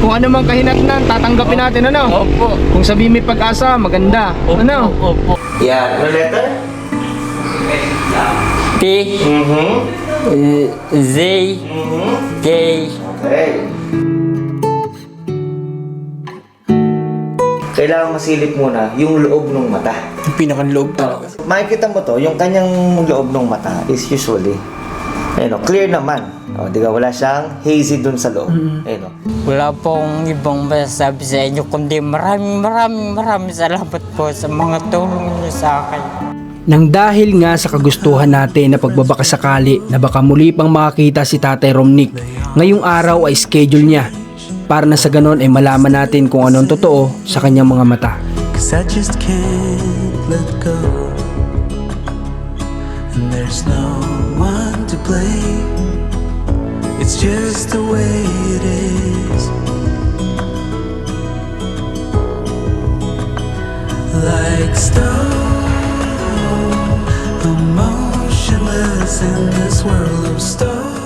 Kung ano mang kahinatnan, tatanggapin natin, ano? Opo. Kung sabihin may pag-asa, maganda. Opo. Ano? Opo. Yan. Ano letter? P. Z. K. Okay. Kailangan masilip muna yung loob ng mata. Yung pinakanloob talaga. Makikita mo to, yung kanyang loob ng mata is usually, ayun o, clear naman. O, di ba, wala siyang hazy dun sa loob. Ayun o. Wala po akong ibang masasabi sa inyo kundi maraming salamat po sa mga tulong niyo sa akin. Nang dahil nga sa kagustuhan natin na pagbabakasakali na baka muli pang makakita si Tatay Romnick, ngayong araw ay schedule niya para na sa ganon ay malaman natin kung anong totoo sa kanyang mga mata. 'Cause I just can't let go, and there's no one to blame. It's just the way it is. Like stone, emotionless in this world of stone.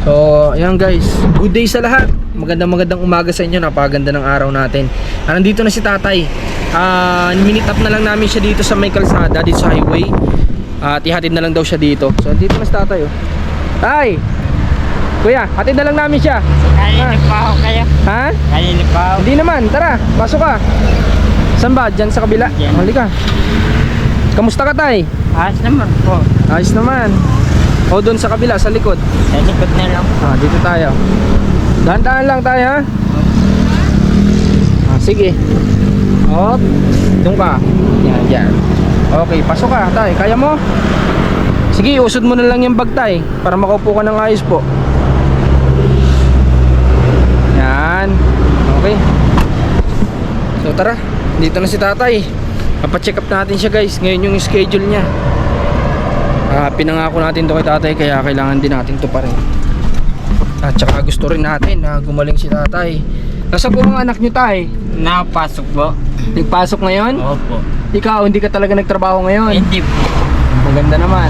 So, ayan guys, good day sa lahat. Magandang umaga sa inyo, napakaganda ng araw natin. Nandito na si Tatay. Minute up na lang namin siya dito sa may kalsada, dito sa highway. At ihatid na lang daw siya dito. So, dito na si Tatay, oh. Tay! Kuya, hatid na lang namin siya. Kanina pa ako kayo. Ha? Kanina pa ako. Hindi naman, tara, pasok ka. Saan ba? Diyan sa kabila? Diyan. Halika. Kamusta ka, Tay? Ayos naman po. Ayos naman. O, doon sa kabila, sa likod. Sa likod na lang. Dito tayo. Dahan-dahan lang tayo, ha? Sige. Hop. Doon ka. Yan, yan. Okay, pasok ka, Tay. Kaya mo? Sige, usod mo na lang yung bag, Tay, para makaupo ka ng ayos po. Yan. Okay. So, tara. Dito na si Tatay. Papacheck up natin siya, guys. Ngayon yung schedule niya. Pinangako natin to kay Tatay, kaya kailangan din natin to pa rin. At saka gusto rin natin na gumaling si Tatay. Nasa po mga anak nyo, Tay? Napasok po. Nagpasok ngayon? Opo. Ikaw, hindi ka talaga nagtrabaho ngayon? Hindi po. Maganda naman.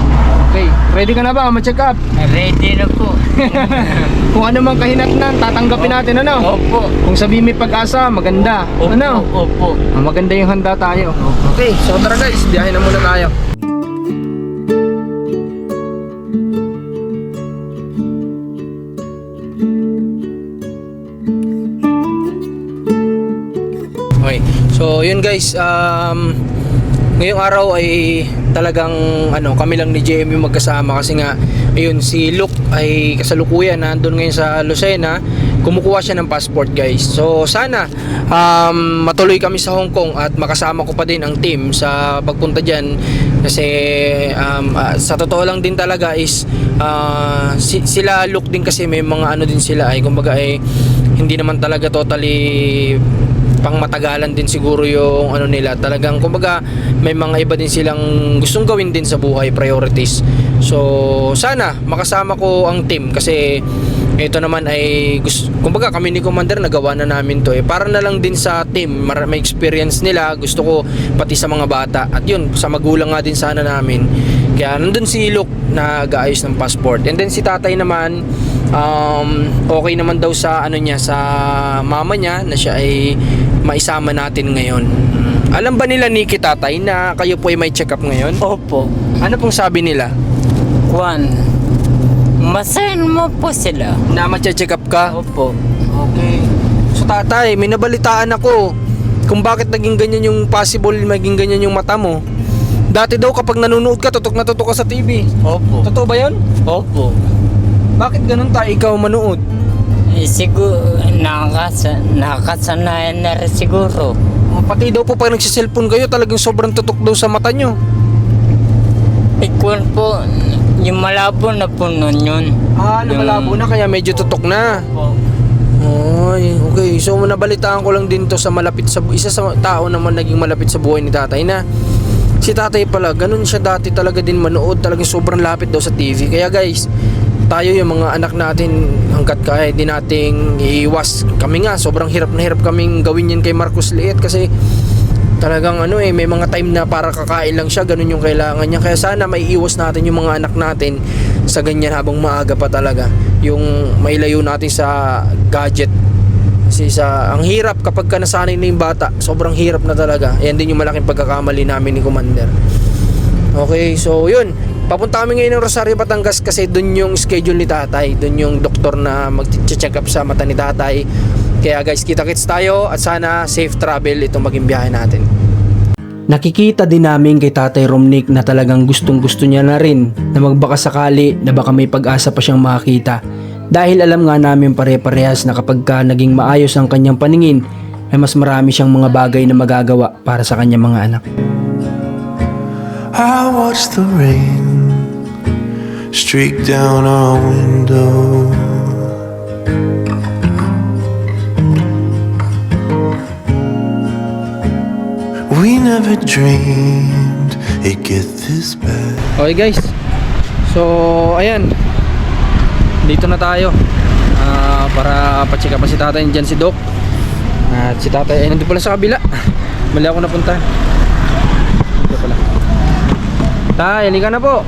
Okay, ready ka na ba ma-check up? Ready na po. Kung ano mang kahinatnan, tatanggapin natin, ano? Opo. Kung sabihin may pag-asa, maganda. Opo. Ano? Opo. Maganda yung handa tayo. Okay, so tara guys, biyahe na muna tayo. Okay, so yun guys, ngayong araw ay talagang kami lang ni JM yung magkasama kasi nga ayun, si Luke ay kasalukuyan nandun ngayon sa Lucena, kumukuha siya ng passport guys. So sana matuloy kami sa Hong Kong at makasama ko pa din ang team sa pagpunta dyan kasi sa totoo lang din talaga is sila Luke din kasi may mga din sila ay kumbaga ay hindi naman talaga totally pang matagalan din siguro yung nila, talagang kumbaga may mga iba din silang gustong gawin din sa buhay, priorities. So sana makasama ko ang team kasi ito naman ay kumbaga kami ni Commander nagawa na namin to para na lang din sa team, may experience nila, gusto ko pati sa mga bata at yun sa magulang nga din sana namin, kaya nandun si Luke na nag-aayos ng passport, and then si Tatay naman okay naman daw sa niya, sa mama niya na siya ay maisama natin ngayon. Alam ba nila Nikki, Tatay, na kayo po ay may check up ngayon? Opo. Ano pong sabi nila? Juan, masahin mo po sila. Na ma-check up ka? Opo. Okay. So Tatay, may nabalitaan ako kung bakit naging ganyan yung possible, maging ganyan yung mata mo. Dati daw kapag nanonood ka, tutok na tutok ka sa TV. Opo. Totoo ba yun? Opo. Bakit ganun tayo ikaw manood? Siguro nakakasanayan na rin siguro. Pati daw po pag nagsiselfone kayo, talagang sobrang tutok daw sa mata nyo. Ikuan po, yung malabo na po nun yun. Malabo na kaya medyo tutok na. Opo. Ay, okay. So nabalitaan ko lang din to sa malapit sa isa sa tao naman naging malapit sa buhay ni Tatay na si Tatay pala, ganun siya dati talaga din manood, talagang sobrang lapit daw sa TV. Kaya guys, tayo yung mga anak natin hanggat kaya di nating iiwas. Kami nga sobrang hirap na hirap kaming gawin yan kay Marcos Liet kasi talagang may mga time na para kakain lang siya, ganun yung kailangan niya. Kaya sana maiiwas natin yung mga anak natin sa ganyan habang maaga pa talaga, yung mailayo natin sa gadget Kasi ang hirap kapag ka nasanay na yung bata, sobrang hirap na talaga. Yan din yung malaking pagkakamali namin ni Commander. Okay, so yun. Papunta kami ngayon ng Rosario, Batangas kasi dun yung schedule ni tatay. Dun yung doktor na mag-check up sa mata ni tatay. Kaya guys, kita-kits tayo at sana safe travel itong maging biyahe natin. Nakikita din namin kay Tatay Romnick na talagang gustong-gusto niya na rin na magbaka sakali na baka may pag-asa pa siyang makita. Dahil alam nga namin pare-parehas na kapag ka naging maayos ang kanyang paningin, ay mas marami siyang mga bagay na magagawa para sa kanyang mga anak. I watch the rain streak down our window. We never dreamed it'd get this bad. Okay guys, so ayan, dito na tayo para pa-check up si tatay. Diyan si Doc at si tatay ay nandito pala sa kabila. Mali ako napunta. Dito pala. Tay, halika na po.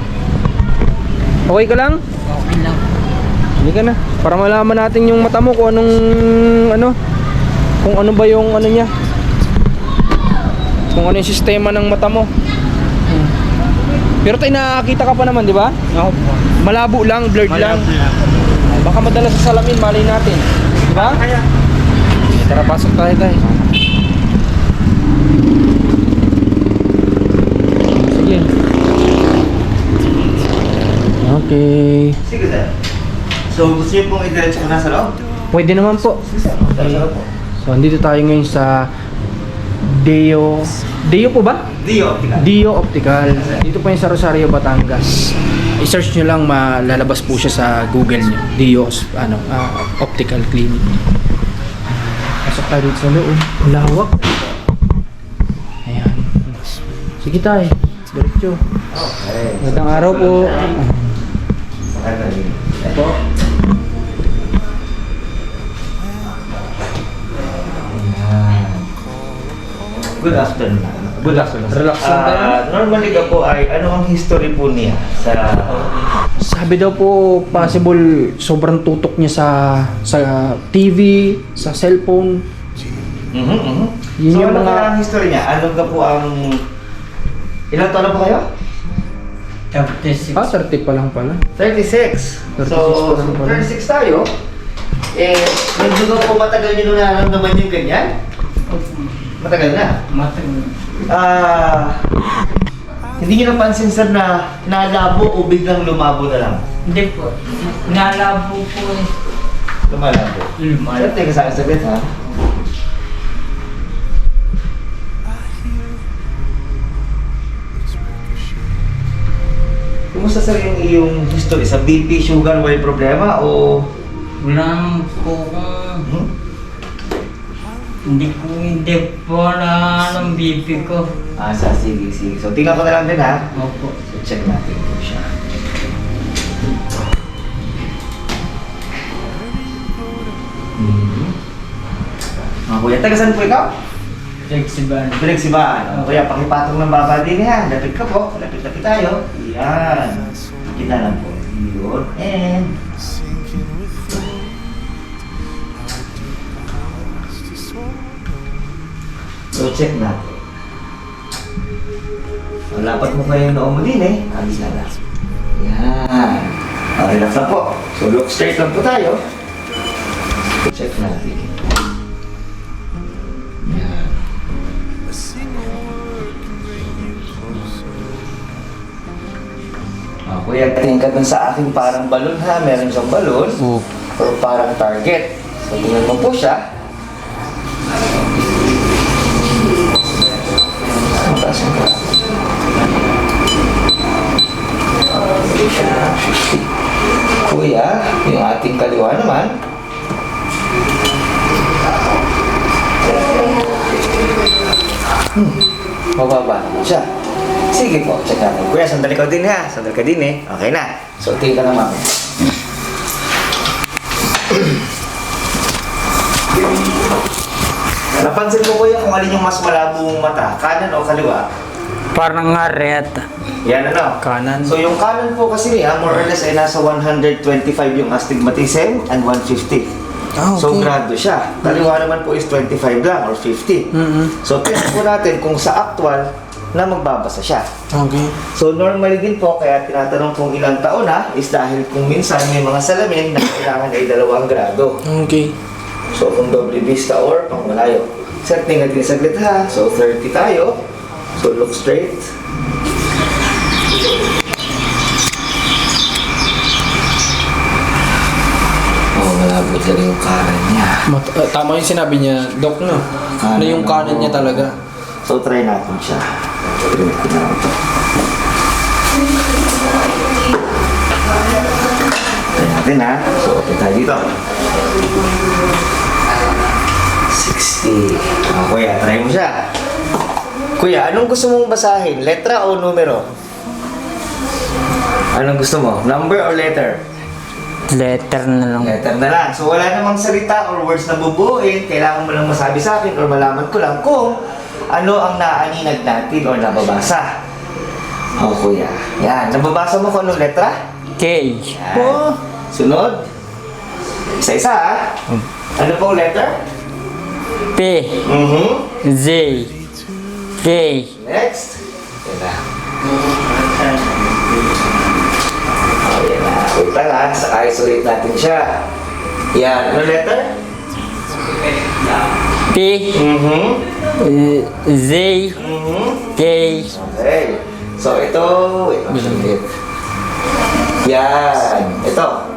Okay ka lang? Okay lang. Halika na, para malaman natin yung mata mo kung anong kung ano ba yung ano niya, kung ano yung sistema ng mata mo. Pero tayo nakakita ka pa naman, di ba? Oo po. Malabo lang, blurred lang. Baka madala sa salamin, malay natin. Di ba? Tara, pasok tayo tayo. Sige. Okay. Sige, sir. So, gusto niyo pong i-diretso ko na sa loob? Pwede naman po. Okay. So, andito tayo ngayon sa Deo po ba? Dio Optical. Dio Optical. Dito po yung sa Rosario, Batangas. I-search nyo lang, malalabas po siya sa Google nyo. Dio Optical Clinic. Pasok tayo dito sa loob. Lawak. Ayan. Sige tayo. Diretso. Okay. Magandang araw po. Po. Good afternoon. Good afternoon. Relax lang tayo. Normally ka po ay, ano ang history po niya sa... Sabi daw po, possible sobrang tutok niya sa TV, sa cellphone. Yun So, yung ano mga- kaya ang history niya? Ano ka po ang... Ilang taon na po kayo? 36. 30 pa lang pala. 36. 36 So, pa lang pala. 36 tayo. Eh, medyo ka po matagal niyo nung nararamdaman yung ganyan? Matagal na. Hindi niyo napansin, sir, na nalabo o biglang lumabo na lang? Hindi po. Nalabo po eh. Lumalabo. Sir, teka sa akin saglit, ha? Kumusta, sir, yung iyong history sa BP, sugar, may problema o... Wala naman po kung... Hindi po na anong BP ko. sige. So, tingnan ko na lang din, ha? Opo. So, check natin po siya. Kuya, taga saan po ikaw? Flexible. Pinagsibahan. Kuya, pakipatong ng baba din, ha? Lapit ka po. Lapit tayo. Yan. Kita lang po. Yun. And... So, check natin. Lapat mo kayo yung noo mo din, eh. Ayos na lang. Yan. Relax lang po. So, look straight lang po tayo. Check natin. Yan. Kuya, tingin ka dun sa aking parang balon, ha? Meron siyang balon. Or parang target. So, tingnan mo po siya. Mataas ang ka. Kuya, yung ating kaliwa naman. Mababa naman siya. Sige po, check natin. Kuya, sandali ka din, ha? Sandali ka din, eh. Okay na. So, tingin ka na, mami. Napansin mo, kuya, kung alin yung mas malabong mata, kanan o kaliwa? Parang nga red. Yan, ano? Kanan. So, yung kanan po kasi niya, more or less, ay nasa 125 yung astigmatism and 150. Ah, okay. So, grado siya. Kaliwa naman po is 25 lang or 50. So, test po natin kung sa actual na magbabasa siya. Okay. So, normally din po, kaya tinatanong kung ilang taon na, is dahil kung minsan may mga salamin na kailangan ay 2 grado. Okay. So, kung doble vista or pang malayo. Sir, tingnan din saglit ha. So, 30 tayo. So, look straight. Oh, malabo talaga yung kanan niya. Tama yung sinabi niya, Doc, no? Na yung kanan niya talaga. So, try natin siya. Try ko na ito. Try natin ha. So, open tayo dito. 60. Kuya, try mo siya. Kuya, anong gusto mong basahin? Letra o numero? Anong gusto mo? Number or letter? Letter na lang. Letter na lang. So, wala namang salita or words na bubuuin. Kailangan mo lang masabi sa akin or malaman ko lang kung ano ang naaninag natin or nababasa. Oh, kuya. Yan. Nababasa mo kung anong letra? K. Yan. Sunod. Isa-isa, ha? Ano pong letter? P. Z. K. Next. Yan na. Oh, yan na. Wait lang, ha? Saka isolate natin siya. Yan. Ano letter? P. Z. K. Okay. So, ito. Wait lang. Ulit. Yan. Ito.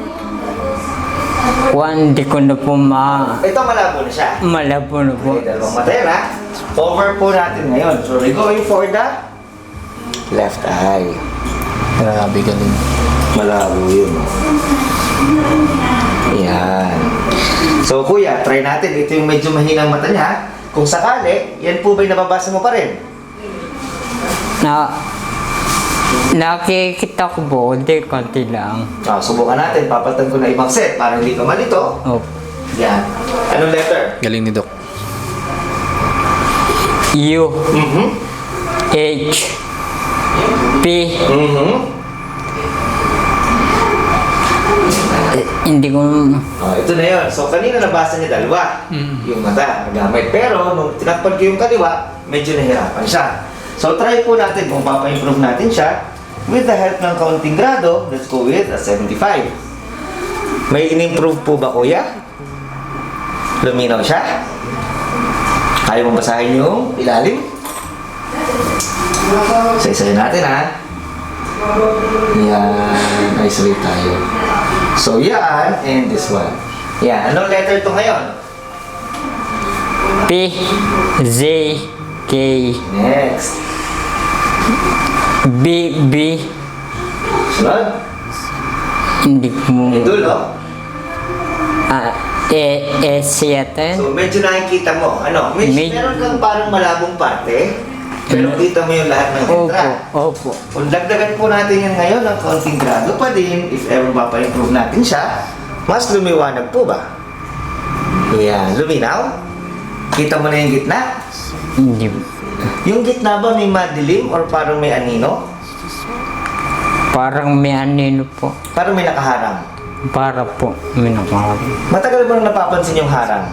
1, di ko na po Ito malabo na siya. malabo na po. Okay, dalawang mata yan, ha? Cover po natin ngayon. So, we're going for the left eye. Grabe, galing. Malabo yun. Yan. So, kuya, try natin. Ito yung medyo mahinang mata niya. Kung sakali, yan po ba'y nababasa mo pa rin? Nakikita ko po, hindi konti lang. Subukan natin. Papalitan ko na ibang set para hindi ka malito. Oh. Yan. Anong letter? Galing ni Doc. U. Mhm. H. P. Mhm. Hindi ko... Oh, ito na yun. So, kanina nabasa niya dalawa. Yung mata, nagamit. Pero, nung tinakpan ko yung kaliwa, medyo nahirapan siya. So, try po natin kung papa-improve natin siya. With the help ng kaunting grado, let's go with a 75. May in-improve po ba, kuya? Luminaw siya? Kaya mong basahin yung ilalim? Isa-isayin natin, ha? Yan. Isolate tayo. So, yan. And this one. Yan. Anong letter to ngayon? P. Z. K. Next. B. B. Sunod. Hindi ko... Yung dulo. S yata yun. So, medyo nakikita mo. Ano? Meron kang parang malabong parte. Pero kita mo yung lahat ng letra. Opo. Kung dagdagan po natin yan ngayon ng kaunting grado pa din, if ever mapa-improve natin siya, mas lumiwanag po ba? Yan. Luminaw? Kita mo na yung gitna? Hindi. Yung gitna ba may madilim or parang may anino? Parang may anino po. Parang may nakaharang. Para po. May nakakap. Matagal mo nang napapansin yung harang?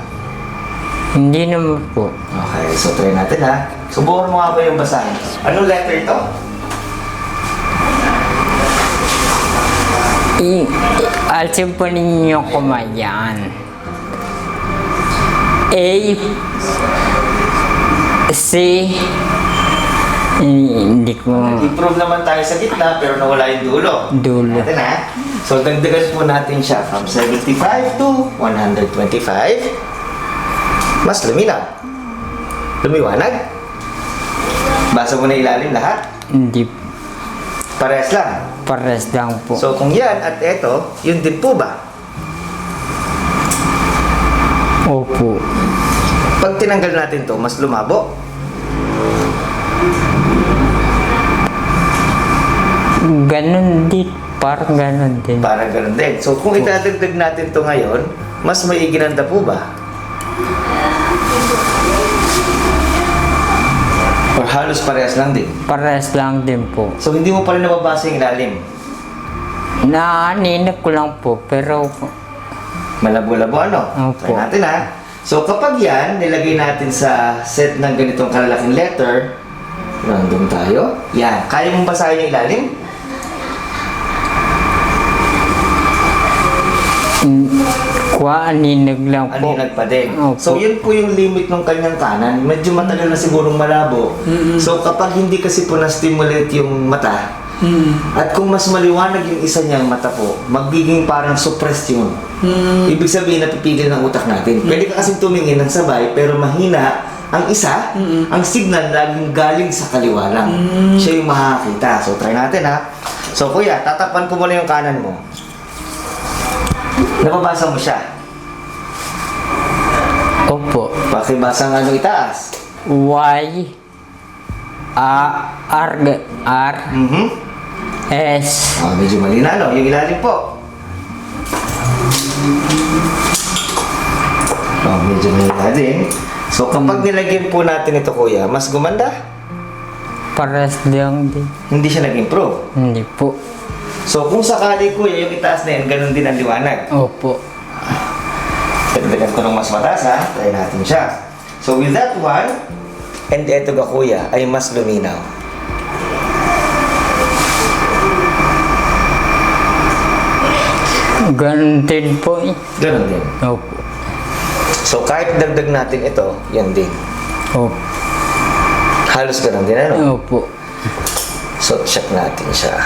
Hindi naman po. Okay, so try natin ha. Subukan mo nga ba yung basahin? Anong letter ito? Alsin po ninyo kumayan. A. C. Hindi ko... Improve naman tayo sa gitna pero nawala yung dulo. Dulo. Natin ha. So dagdagan po natin siya from 75 to 125. Mas luminaw. Lumiwanag. Basa mo na ilalim lahat. Hindi. Parehas lang. Pares lang po. So kung yan at eto, yun din po ba? Opo. Pag tinanggal natin to, mas lumabo. Ganon din. Parang ganon din. Parang ganun din. So kung itadagdag natin to ngayon, mas maiginanda po ba? Or halos parehas lang din. Pares lang din po. So hindi mo pa rin nababasa yung ilalim. Naaninag ko lang po, pero Malabo-labo ano? Opo. Try natin ha. So kapag yan, nilagay natin sa set ng ganitong kalalaking letter, random tayo. Yan. Kaya mong basahin yung ilalim? Aninag lang po. Aninag pa din. Opo. So yun po yung limit ng kanyang kanan. Medyo matagal na sigurong malabo. So kapag hindi kasi po na-stimulate yung mata, at kung mas maliwanag yung isa niyang mata po, magiging parang suppressed yun. Ibig sabihin napipigil ng utak natin. Pwede ka kasi tumingin ng sabay pero mahina ang isa, ang signal laging galing sa kaliwa lang. Siya yung makakita. So try natin ha. So kuya, tatakpan ko muna yung kanan mo. Napabasa mo siya. Opo. Pakibasa nga nung itaas. Y R S. Medyo mali na no? Yung ilalim po. Medyo mali na din. So kapag nilagyan po natin ito kuya, mas gumanda? Pares lang din. Hindi siya nag-improve. Hindi po. So kung sakali kuya, yung itaas na yan, ganun din ang liwanag. Opo. Dagdagan ko ng mas mataas ha, try natin siya. So with that one, and eto ga kuya, ay mas luminaw. Ganun din po eh. Ganun din. Opo. So kahit dagdag natin ito, yan din. Opo. Halos ganun din ano? Opo. So check natin siya.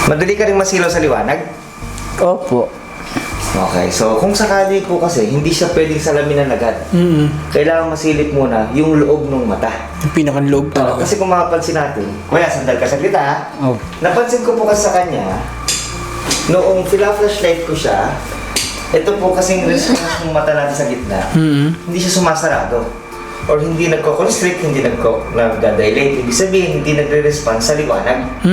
Madali ka rin masilaw sa liwanag? Opo. Okay, so kung sakali ko kasi, hindi siya pwedeng salaminan agad. Kailangan masilip muna yung loob ng mata. Yung pinakanloob talaga. Kasi kung makapansin natin, kuya, sandal ka sa kita ha. Opo. Napansin ko po kasi sa kanya, noong fila-flashlight ko siya, ito po kasing response ng mata natin sa gitna, hindi siya sumasarado. Or hindi nagko-constrict, hindi nagda-dilate. Ibig sabihin, hindi nagre-respond sa liwanag.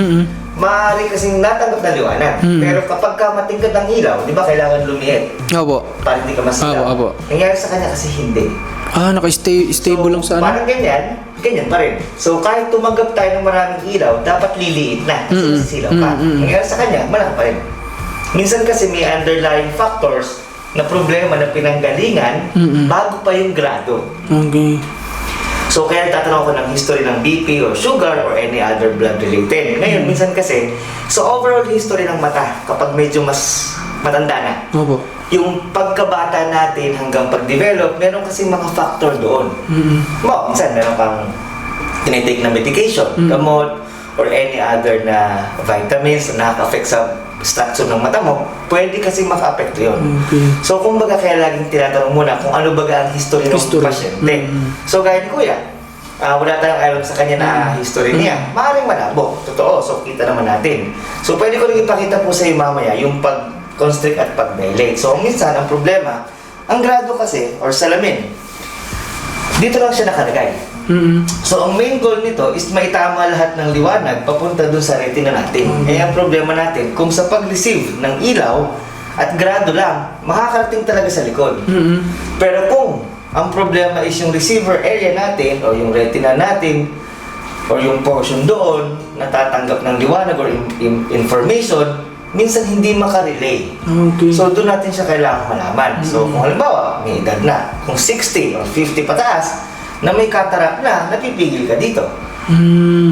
Maaari kasing natanggap ng liwanag. Pero kapag ka matingkad ang ilaw, di ba kailangan lumiit Opo. para hindi ka masilaw. Opo. Nangyari sa kanya kasi hindi. Naka-stable lang sa ano? Parang ganyan, ganyan pa rin. So kahit tumanggap tayo ng maraming ilaw, dapat liliit na kasi masisilaw ka. Nangyari sa kanya, malaki pa rin. Minsan kasi may underlying factors na problema na pinanggalingan bago pa yung grado. Okay. So kaya tatanong ko ng history ng BP or sugar or any other blood related. Ngayon, minsan kasi, so overall history ng mata, kapag medyo mas matanda na, Opo. yung pagkabata natin hanggang pag-develop, meron kasi mga factor doon. Minsan meron kang tinitake na medication, gamot, or any other na vitamins na nakaka-affect sa structure ng mata mo, pwede kasi maka-apekto yun. Okay. So, kumbaga kaya laging tinatanong muna kung ano baga ang history ng pasyente. So, gaya ni Kuya, wala tayong alam sa kanya na history niya. Maaaring malabo. Totoo. So, kita naman natin. So, pwede ko rin ipakita po sa iyo mamaya yung pag-constrict at pag-dilate. So, minsan, ang problema, ang grado kasi, or salamin, dito lang siya nakalagay. So, ang main goal nito is maitama lahat ng liwanag papunta dun sa retina natin. Eh, ang problema natin, kung sa pag-receive ng ilaw at grado lang, makakarating talaga sa likod. Pero kung ang problema is yung receiver area natin o yung retina natin o yung portion doon natatanggap ng liwanag or information, minsan hindi makarelay. Okay. So, doon natin siya kailangan malaman. So, kung halimbawa, may edad na, kung 60 or 50 pataas, na may cataract na, napipigil ka dito.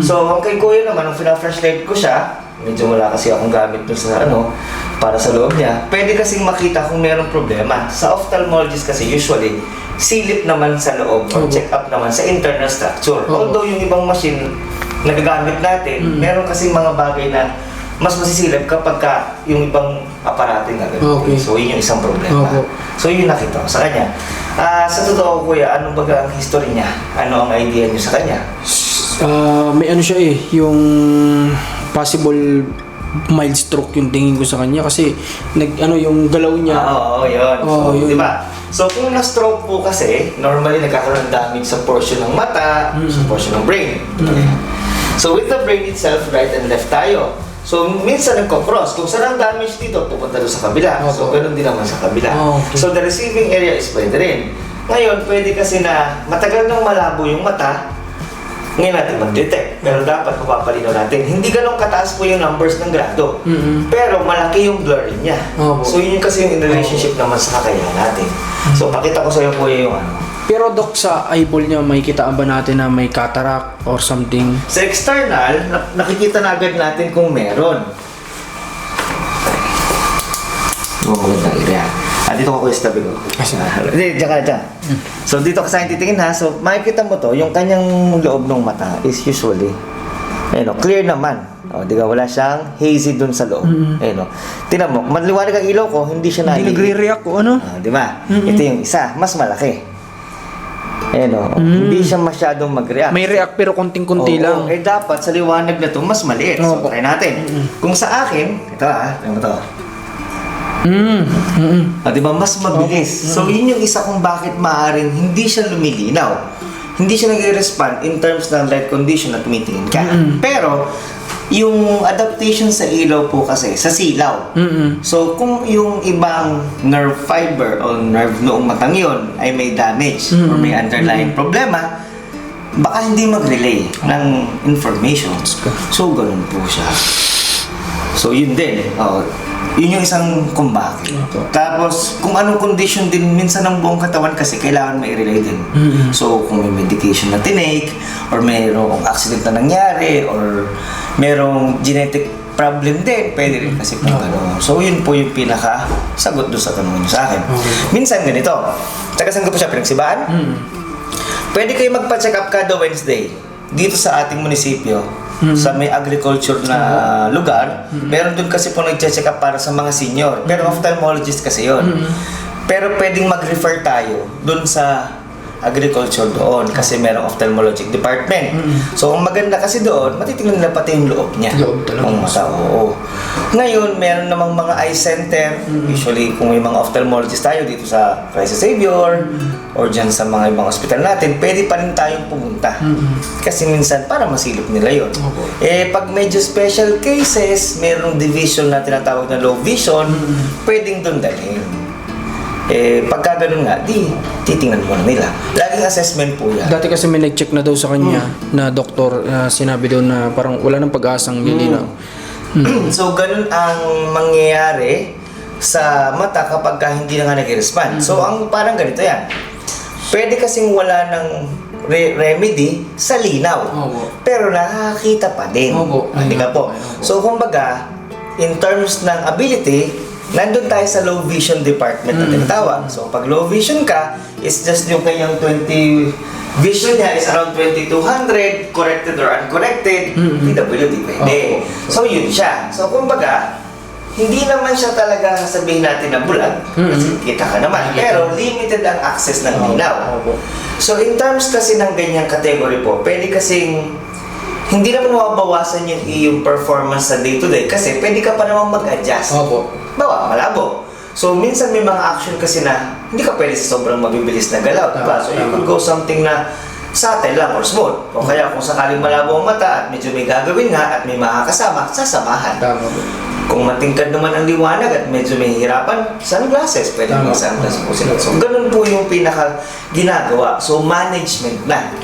So, ang kay Kuya naman, nung fina-flashlight ko siya, medyo wala kasi akong gamit dun sa para sa loob niya, pwede kasing makita kung mayroong problema. Sa ophthalmologist kasi usually, silip naman sa loob or check up naman sa internal structure. Although yung ibang machine na gagamit natin, meron kasing mga bagay na mas masisilip kapag ka yung ibang aparato yung gagamitin. Okay. So, yun yung isang problema. Opo. So, yun nakita ko sa kanya. Sa totoo, Kuya, ano baga ang history niya? Ano ang idea niyo sa kanya? May ano siya yung possible mild stroke yung tingin ko sa kanya kasi yung galaw niya. Oo, yun. Oo, So, yun. di ba? So, kung na-stroke po kasi, normally nagkakaroon ng damage sa portion ng mata, sa portion ng brain. So, with the brain itself, right and left tayo. So, minsan nagko-cross. Kung saan ang damage dito, pupunta doon sa kabila. So, Okay. ganun din naman sa kabila. Okay. So, the receiving area is pwede rin. Ngayon, pwede kasi na matagal nang malabo yung mata, ngayon natin mag-detect. Pero dapat mapapalinaw natin. Hindi ganun kataas po yung numbers ng grado. Pero malaki yung blurring niya. Opo. So yun yung kasi yung in relationship naman sa kakayahan natin. So pakita ko sa iyo po yung ano. Pero Doc, sa eyeball niya, may kitaan ba natin na may cataract or something? Sa external, nakikita na agad natin kung meron. Magandang area. Dito ko sa tabi ko. Hindi, diyan ka na dyan. So dito ka sa akin titingin ha. So makikita mo to, yung kanyang loob ng mata is usually clear naman. Di ka, wala siyang hazy dun sa loob. Tingnan mo, maliwanag ang ilaw ko, hindi siya Hindi nagre-react o ano? di ba? Ito yung isa, mas malaki. Hindi siya masyadong mag-react. May react pero konting-kunti lang. Dapat sa liwanag na to, mas maliit. So, Opo. try natin. Kung sa akin, ito tingnan mo to. Di ba, mas mabilis. So, yun yung isa kung bakit maaaring hindi siya lumilinaw. Hindi siya nag-respond in terms ng light condition na tumitingin ka. Pero, yung adaptation sa ilaw po kasi, sa silaw. So, kung yung ibang nerve fiber o nerve noong matang yun ay may damage or may underlying problema, baka hindi mag-relay ng information. So, ganun po siya. So, yun din. Yun yung isang kung bakit. Tapos, kung anong condition din, minsan ng buong katawan kasi kailangan may relay din. So, kung may medication na tinake, or mayroong accident na nangyari, or mayroong genetic problem din, pwede rin kasi kung gano'n. So, yun po yung pinaka-sagot doon sa tanong niyo sa akin. Minsan ganito, saan ko po siya pinagsibaan? Pwede kayo magpa-check up kada Wednesday dito sa ating munisipyo. Sa may agriculture na lugar, meron dun kasi po nag-check up para sa mga senior. Pero ophthalmologist kasi yon. Pero pwedeng mag-refer tayo dun sa agriculture doon kasi merong ophthalmologic department. So, ang maganda kasi doon, matitingnan nila pati yung loob niya. Loob talaga. Ang mata, oo. Ngayon, meron namang mga eye center. Usually, kung may mga ophthalmologist tayo dito sa Christ Savior or dyan sa mga ibang hospital natin, pwede pa rin tayong pumunta. Kasi minsan, para masilip nila yun. Pag medyo special cases, merong division na tinatawag na low vision, pwedeng doon dalhin. Pagka ganun nga, titingnan muna nila. Laging assessment po yan. Dati kasi may nag-check na daw sa kanya na doktor, sinabi daw na parang wala nang pag-asang lilinaw. So, ganun ang mangyayari sa mata kapag hindi na nga nag-respond. So, ang parang ganito yan. Pwede kasing wala ng remedy sa linaw. Pero nakakita pa din. Hindi ka po. So, kumbaga, in terms ng ability, nandun tayo sa low vision department na tinatawag. So, pag low vision ka, is just yung kanyang 20 vision niya is around 2200, corrected or uncorrected, PWD pwede. So, yun siya. So, kumbaga, hindi naman siya talaga sabihin natin na bulag, kasi kita ka naman. Pero, limited ang access ng linaw. So, in terms kasi ng ganyang category po, pwede kasing hindi naman mabawasan yung iyong performance sa day-to-day kasi pwede ka pa naman mag-adjust. Bawa, malabo. So, minsan may mga action kasi na hindi ka pwede sa sobrang mabibilis na galaw. Diba? So, you could go something na subtle lang or smooth. O kaya kung sakaling malabo ang mata at medyo may gagawin nga at may makakasama, sasamahan. Kung matingkad naman ang liwanag at medyo may hirapan, sunglasses. Pwede mga sunglasses po sila. So, ganun po yung pinaka ginagawa. So, management na.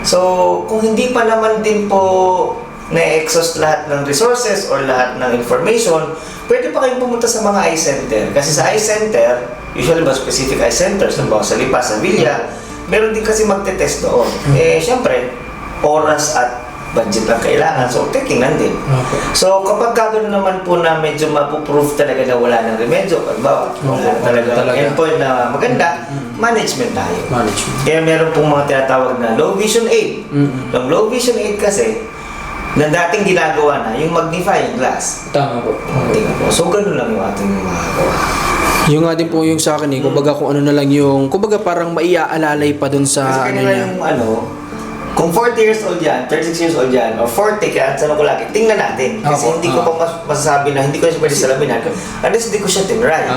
So, kung hindi pa naman din po na-exhaust lahat ng resources or lahat ng information, pwede pa kayong pumunta sa mga eye center. Kasi sa eye center, usually ba specific eye centers, sa Lipa, sa Villa, meron din kasi magte-test doon. Siyempre, oras at budget ang kailangan. So, titingnan din. So, kapag gano'n naman po na medyo mapuprove talaga na wala ng remedyo, wala talaga endpoint na maganda, management tayo. Kaya meron pong mga tinatawag na low vision aid. Yung low vision aid kasi, na dating ginagawa na, yung magnifying glass. So, ganun lang yung ating magagawa. Yung nga din po yung sa akin kumbaga kung ano na lang yung, kumbaga parang maiaalalay pa dun sa kasi ano niya. yung kung 40 years old yan, 36 years old yan, or 40, kaya sa ko lagi, tingnan natin. Kasi hindi ko pa masasabi na hindi ko siya pwede salamin unless hindi ko siya tinry.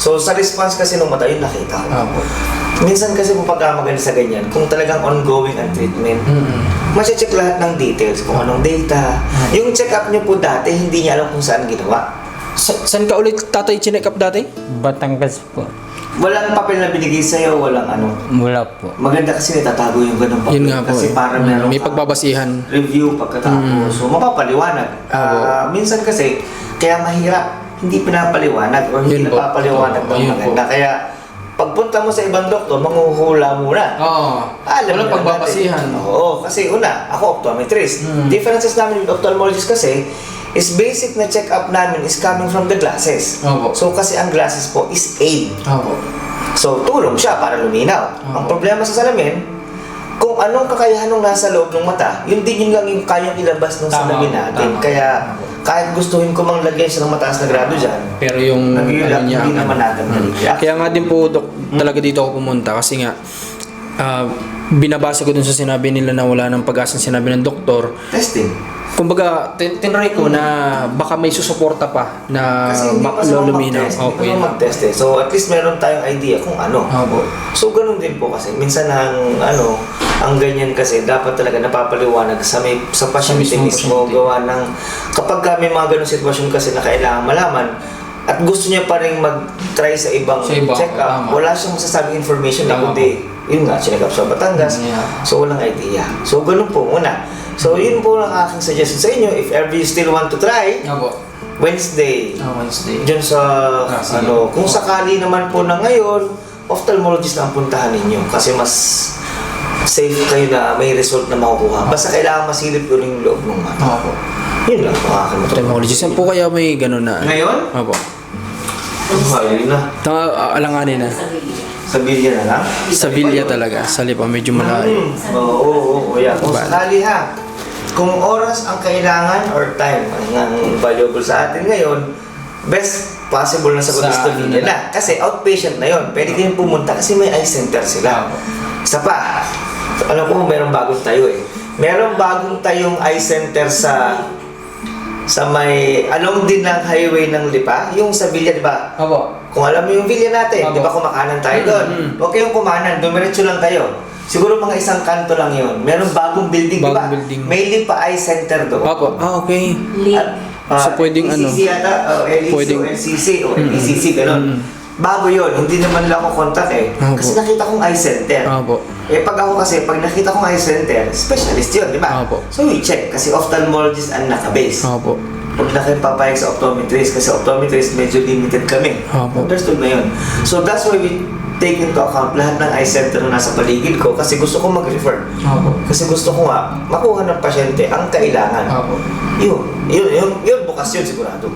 So, sa response kasi nung mata, yun nakita ko. Minsan kasi kung pagkamaganda sa ganyan, kung talagang ongoing ang treatment, masya-check lahat ng details, kung anong data. Yung check-up niyo po dati, hindi niya alam kung saan ginawa. Saan ka ulit tatay chinek up dati? Batangas po. Walang papel na binigay sa'yo, walang ano. Wala po. Maganda kasi natatago yung ganung papel. Yun nga po. Kasi para meron may kang pagbabasihan. review pagkatapos. So, mapapaliwanag. Minsan kasi, kaya mahirap, hindi pinapaliwanag or hindi Yun po. napapaliwanag ng Yun po. maganda. Kaya, pagpunta mo sa ibang doktor, manghuhula muna. Oo. Alam Walang na pagbabasihan. natin. Oo, kasi una, ako optometrist. Differences namin with ophthalmologist kasi, is basic na check-up namin is coming from the glasses. Opo. So, kasi ang glasses po is aid. Opo. So, tulong siya para luminaw. Ang problema sa salamin, kung anong kakayahan ng nasa loob ng mata, yun din yun lang yung kayang ilabas ng salamin natin. Tama. Kaya, kahit gustuhin ko mang lagyan siya ng mataas na grado dyan, Pero yung nag-iulap, ano niya, hindi naman natin nalagyan. Kaya nga din po, Dok, talaga dito ako pumunta kasi nga binabasa ko dun sa sinabi nila na wala ng pag-asa sinabi ng doktor. Testing. Kumbaga, tinry ko na baka may susuporta pa na Kasi hindi pa sila luminaw. mag-test. Okay. Hindi pa mag-test eh. So, at least meron tayong idea kung ano. Opo. So, ganun din po kasi. Minsan ang ganyan kasi, dapat talaga napapaliwanag sa pasyente mismong mismo. pasyente. Gawa ng, kapag may mga ganun sitwasyon kasi na kailangan malaman, at gusto niya pa rin mag-try sa ibang Sa iba, check-up, tama. wala siyang masasabing information na Tama kundi, yun nga, sinagap sa Batangas. Yeah. So, walang idea. So, ganun po muna. So, yun po ang aking suggestion sa inyo. If ever you still want to try, Opo. Wednesday, Wednesday. diyan sa Kasi kung sakali naman po na ngayon, ophthalmologist na ang puntahan ninyo kasi mas safe kayo na may result na makukuha. Basta kailangan masilip ko yung loob ng mata. Opo. Yun lang po aking matutunan. Ophthalmologist. Saan po kaya may gano'n na? Ngayon? Opo. Ayun na. Alanganin na. Sa bilya na lang? Sa Villa talaga. Sa Lipa, medyo malayo. Oo, yeah. Kung Bala. sakali ha, kung oras ang kailangan or time ang valuable sa atin ngayon, best possible na sagot Sa is to ano Villa na? na. Kasi outpatient na yon. Pwede kayong pumunta kasi may eye center sila. Isa pa, alam ko merong bagong tayo eh. Merong bagong tayong eye center sa may along din ng highway ng Lipa, yung sa Villa, di ba? Opo. Kung alam mo yung Villa natin, Opo. di ba kumakanan tayo doon? Huwag kayong kumanan, dumiretso lang kayo. Siguro mga isang kanto lang yun. Meron bagong building, di ba? Bagong building. May Lipa Eye Center doon. Opo. Okay. At, So, pwedeng LCC yata, LEC pwedeng- o LCC o LECC, gano'n. Bago yun, hindi naman lang ako contact eh. Opo. Kasi nakita kong eye center. Opo. Eh pag ako kasi, pag nakita kong eye center, specialist yun, di ba? Opo. So we check, kasi ophthalmologist ang nakabase. Opo. Huwag na kayong papayag sa optometrist kasi optometrist medyo limited kami. Opo. Understood na yun. So that's why we take into account lahat ng eye center na nasa paligid ko kasi gusto ko mag-refer. Opo. Kasi gusto ko nga makuha ng pasyente ang kailangan. Opo. Yun bukas yun sigurado.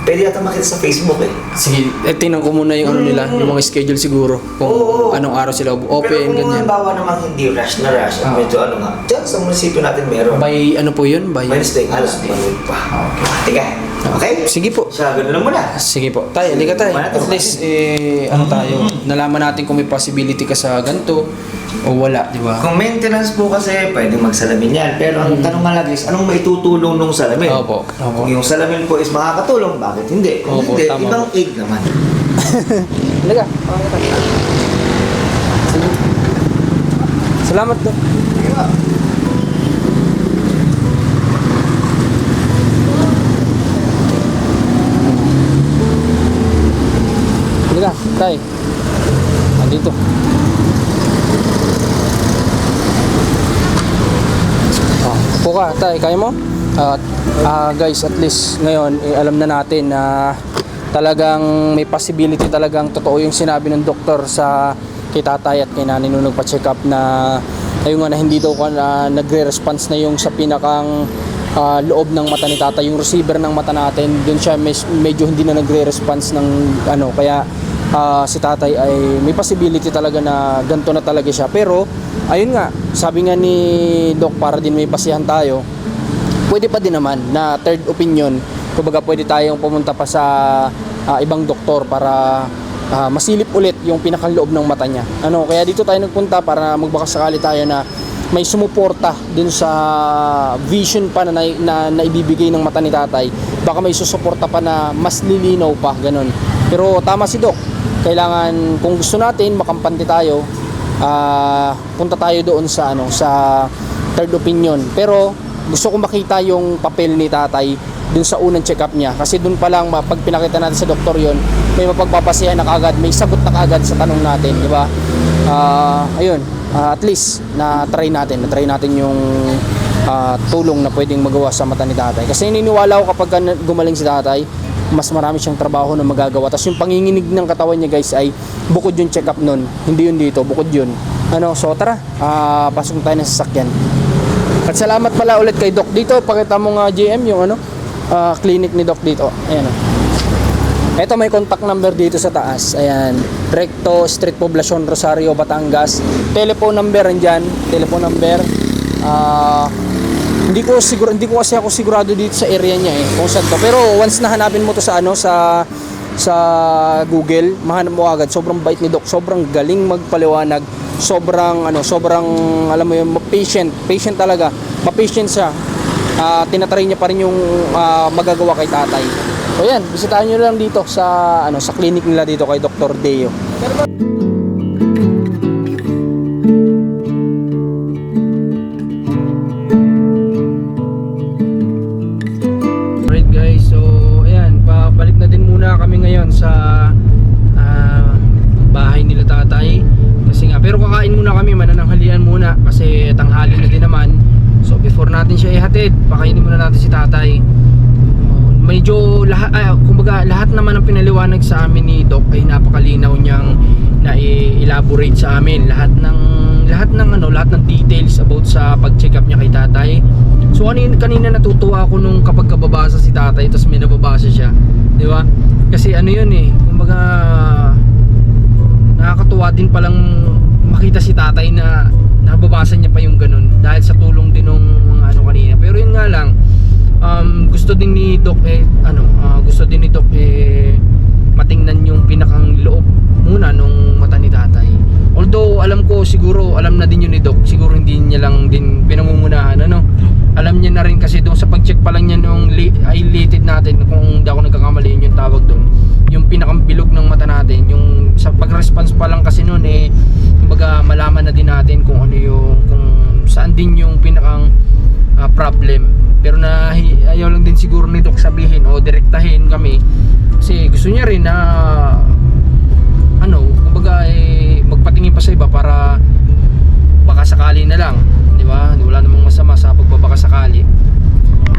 Pwede yata makita sa Facebook eh. Sige, tingnan ko muna yung ano nila, yung mga schedule siguro. Kung Oo. anong araw sila Pero open, kung ganyan. halimbawa namang hindi rush na rush at Ah. medyo ano nga, dyan sa munisipyo natin meron. By ano po yun? By Wednesday, alas, manulit pa. Tiga. Okay? Sige po. Siya, ganun lang muna. Sige po. Tayo, halika tayo. At least, ano tayo, nalaman natin kung may possibility ka sa ganito o wala, di ba? Kung maintenance po kasi, pwedeng magsalamin yan. Pero ang tanong nga lagi is, anong maitutulong nung salamin? Opo. Opo. Kung yung salamin po is makakatulong, bakit hindi? Kung Opo, hindi, tama ibang po. aid naman. Halika. Sige. Salamat do. Halika, tay. Andito. Upo ka, tay. Kaya mo? Guys, at least ngayon, alam na natin na talagang may possibility talagang totoo yung sinabi ng doktor sa kay tatay at kay nanay nung nagpa-check up na ayun nga na hindi daw nagre-response na yung sa pinakang loob ng mata ni tatay, yung receiver ng mata natin, dun siya medyo hindi na nagre-response ng ano, kaya si tatay ay may possibility talaga na ganito na talaga siya. Pero ayun nga, sabi nga ni Doc, para din may basihan tayo, pwede pa din naman na third opinion. Kumbaga pwede tayong pumunta pa sa ibang doktor para masilip ulit yung pinakaloob ng mata niya. Ano, kaya dito tayo nagpunta para magbakasakali tayo na may sumuporta dun sa vision pa na ibibigay ng mata ni tatay. Baka may susuporta pa na mas lilinaw pa, ganun. Pero tama si Doc. Kailangan, kung gusto natin makampante tayo, punta tayo doon sa third opinion. Pero gusto ko makita yung papel ni tatay dun sa unang check-up niya. Kasi dun pa lang, pag pinakita natin sa doktor yon, may mapagpapasihan na kaagad, may sagot na kaagad sa tanong natin, di ba? Ayun, at least na-try natin yung tulong na pwedeng magawa sa mata ni tatay. Kasi niniwala ko kapag gumaling si tatay, mas marami siyang trabaho na magagawa. Tapos yung panginginig ng katawan niya guys ay bukod yung check-up nun, hindi yun dito, bukod yun. So tara, pasok tayo ng sasakyan. At salamat pala ulit kay Doc dito. Pakita mo nga GM yung clinic ni Doc dito. Ayan. Ito may contact number dito sa taas. Ayan, Recto Street, Poblacion, Rosario, Batangas. Telephone number andyan, telephone number. Hindi ko kasi ako sigurado dito sa area niya kung saan to. Pero once na hanapin mo to sa sa Google, mahanap mo agad. Sobrang bait ni Doc, sobrang galing magpaliwanag, sobrang alam mo yung patient talaga. Ma-patient siya. Tinatry niya pa rin yung magagawa kay tatay. So yan, bisitahin niyo lang dito sa sa clinic nila dito kay Dr. Deo. Alright guys, so ayan, pabalik na din muna kami ngayon sa bahay nila tatay. Kasi nga, pero kakain muna kami, manananghalian muna kasi tanghali na din naman. So before natin siya ihatid, pakainin muna natin si tatay. Medyo lahat naman ng pinaliwanag sa amin ni Doc ay napakalinaw niyang na-elaborate sa amin lahat ng details about sa pag-check up niya kay tatay. So kanina natutuwa ako nung kapag kababasa si tatay tapos may nababasa siya, di ba? Kasi yun kumbaga nakakatuwa din palang makita si tatay na nababasa niya pa yung ganun dahil sa tulong din ng mga kanina. Pero yun nga lang, gusto din ni Doc matingnan yung pinakang loob muna nung mata ni tatay. Although alam na din yun ni Doc, siguro hindi niya lang din pinangungunahan alam niya na rin kasi doon sa pag-check pa lang niya nung eyelid natin, kung hindi ako nagkakamali yun yung tawag doon, yung pinakang bilog ng mata natin, yung sa pag-response pa lang kasi noon kumbaga malaman na din natin kung saan din yung pinakang problem. Pero ayaw lang din siguro ni Doc sabihin o direktahin kami kasi gusto niya rin na kumbaga magpatingin pa sa iba para baka sakali na lang, di ba? Wala namang masama sa pagbabaka sakali.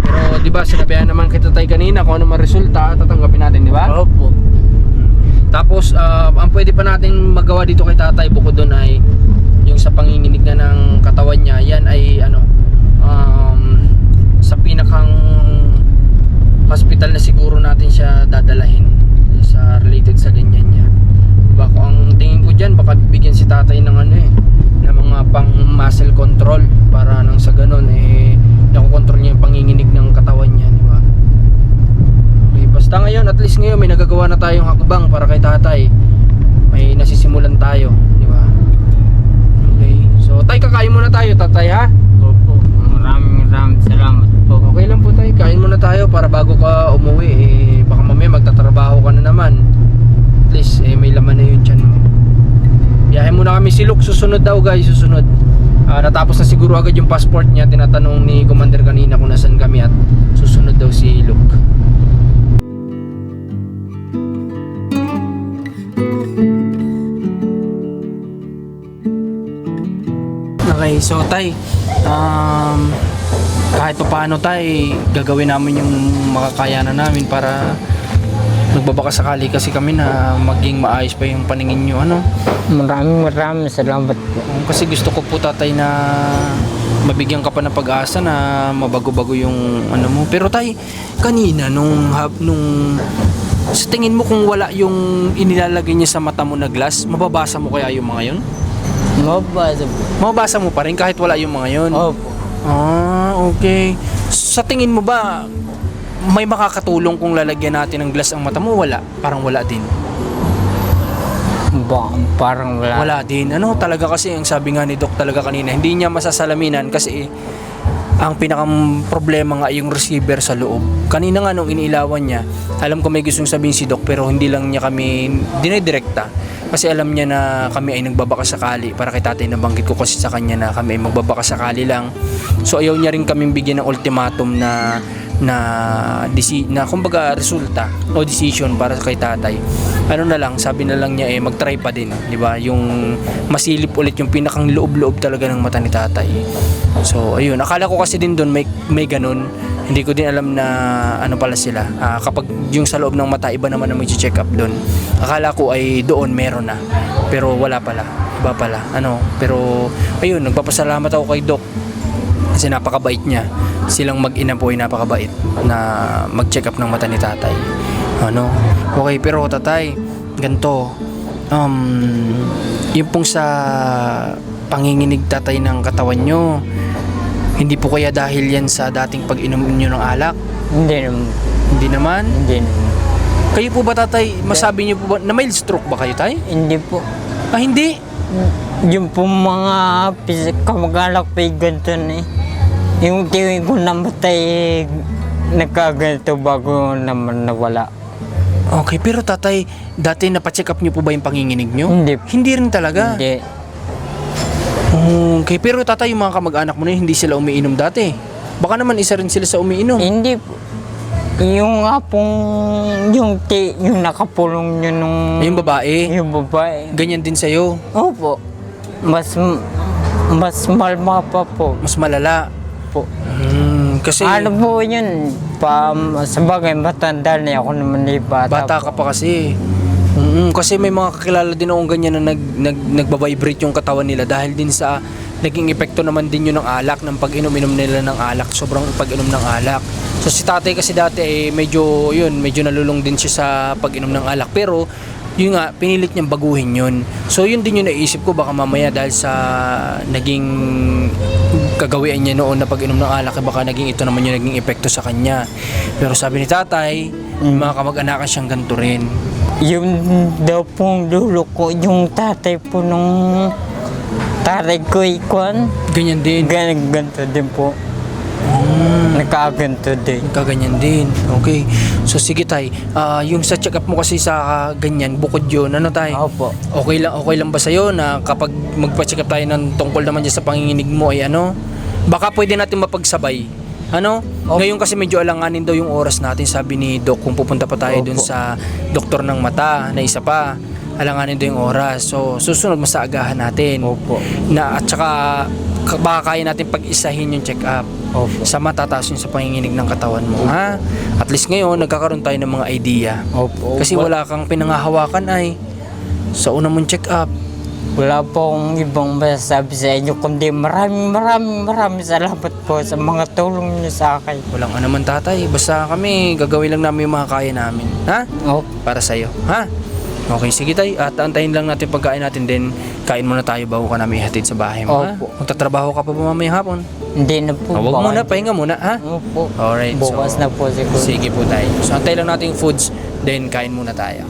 Pero di ba sinabihan naman kita tayo kanina kung ano man resulta tatanggapin natin, di ba? Opo. Tapos ang pwede pa natin magawa dito kay tatay bukod doon ay yung sa panginginig na ng katawan niya, yan ay sa pinakang hospital na siguro natin siya dadalahin sa related sa ganyan niya. Diba, kung ang tingin ko dyan baka bigyan si tatay ng ng mga pang muscle control para nang sa ganun nakokontrol niya yung panginginig ng katawan niya, di ba? Okay, basta ngayon at least ngayon may nagagawa na tayong hakbang para kay tatay. May nasisimulan tayo, di ba? Okay. So tay, kakain muna tayo tatay, ha? Opo. Maraming salamat po. Okay lang po tayo, kain muna tayo para bago ka umuwi baka mamaya magtatrabaho ka na naman. At least may laman na yun dyan mo. Biyahe muna kami si Luke, susunod daw guys, susunod. Natapos na siguro agad yung passport niya. Tinatanong ni Commander kanina kung nasan kami at susunod daw si Luke. Okay, so tay, kahit pa paano tay, gagawin namin yung makakayanan namin para nagbabaka sakali kasi kami na maging maayos pa yung paningin nyo, Maraming salamat po. Kasi gusto ko po tatay na mabigyan ka pa ng pag-asa na mabago-bago yung mo. Pero tay, kanina nung sa tingin mo kung wala yung inilalagay niya sa mata mo na glass, mababasa mo kaya yung mga yun? Mababasa mo pa rin kahit wala yung mga yun? Opo. Okay. Sa tingin mo ba may makakatulong kung lalagyan natin ng glass ang mata mo? Wala. Parang wala din. Parang wala. Wala din. Talaga kasi ang sabi nga ni Doc talaga kanina, hindi niya masasalaminan kasi ang pinakang problema nga yung receiver sa loob. Kanina nga nung inilawan niya, alam ko may gustong sabihin si Doc pero hindi lang niya kami dinidirekta. Kasi alam niya na kami ay nagbabaka sakali. Para kay tatay, nabanggit ko kasi sa kanya na kami ay magbabaka sakali lang. So ayaw niya rin kaming bigyan ng ultimatum na na kumbaga resulta o decision para kay tatay. Ano na lang, sabi na lang niya mag-try pa din, di ba? Yung masilip ulit yung pinakang loob-loob talaga ng mata ni tatay. So ayun, akala ko kasi din doon may ganun. Hindi ko din alam na ano pala sila. Kapag yung sa loob ng mata, iba naman ang mag-check up doon. Akala ko ay doon meron na. Pero wala pala. Iba pala. Pero ayun, nagpapasalamat ako kay Doc. Kasi napakabait niya. Silang mag-ina po ay napakabait na mag-check up ng mata ni tatay. Okay, pero tatay, ganito. Yung pong sa panginginig tatay ng katawan nyo, hindi po kaya dahil yan sa dating pag-inom nyo ng alak? Hindi naman. Hindi naman? Hindi naman. Kayo po ba tatay, masabi nyo po ba, na mild stroke ba kayo tay? Hindi po. Hindi? Yung po mga kamag-alak pa yung ganito na eh. Yung tiwing ko namatay, nagkaganito bago naman nawala. Okay, pero tatay, dati napacheck up nyo po ba yung panginginig nyo? Hindi. Hindi rin talaga? Hindi. Okay, pero tatay, yung mga kamag-anak mo na yun, hindi sila umiinom dati. Baka naman isa rin sila sa umiinom. Hindi po. Yung nga pong, yung nakapulong nyo nung... Yung babae, Yung babae. ganyan din sa'yo. Opo. Mas malma pa po. Mas malala. Po. Kasi Ano po yun? Sa bagay, matanda na ako naman ni bata. bata ka pa kasi. Kasi may mga kakilala din akong ganyan na nagbabibrate yung katawan nila dahil din sa naging epekto naman din yun ng alak, ng pag-inom-inom nila ng alak, sobrang pag-inom ng alak. So si tatay kasi dati medyo nalulung din siya sa pag-inom ng alak, pero yun nga, pinilit niyang baguhin yun. So yun din yung naisip ko, baka mamaya dahil sa naging kagawian niya noon na pag-inom ng alak, baka ito naman yung naging epekto sa kanya. Pero sabi ni tatay, mga kamag-anakan siyang ganito rin. Yung daw pong dulo ko, yung tatay po nung tatay ko ikon, Ganyan din. ganito din po. Nakaganto din. Kaganyan din. Okay. So sige tay, yung sa check-up mo kasi sa ganyan, bukod yun, tay? Opo. Okay lang ba sa'yo na kapag magpa-check up tayo ng tungkol naman dyan sa panginginig mo ay baka pwede natin mapagsabay. Ngayon kasi medyo alanganin daw yung oras natin, sabi ni Doc, kung pupunta pa tayo dun sa doktor ng mata na isa pa, alanganin daw yung oras. So susunod masaagahan natin. Opo. At saka baka kaya natin pag-isahin yung check-up. Opo. Sa matataas yun sa panginginig ng katawan mo, ha? At least ngayon, nagkakaroon tayo ng mga idea. Opo. Kasi wala kang pinangahawakan ay sa una mong check-up. Wala po akong ibang masasabi sa inyo, kundi maraming salamat po sa mga tulong niyo sa akin. Walang naman tatay, basta kami gagawin lang namin yung mga kaya namin, ha? Opo. Para sa'yo, ha? Okay, sige tay, at antayin lang natin pagkain natin din. Kain muna tayo bago ka namin ihatid sa bahay mo, ha? Opo. Magtatrabaho ka pa ba mamayang hapon? Hindi na po. Huwag muna, pahinga muna, ha? Opo. Alright, Bukas so, na po siguro. sige po tayo. So antay lang natin yung foods, then kain muna tayo.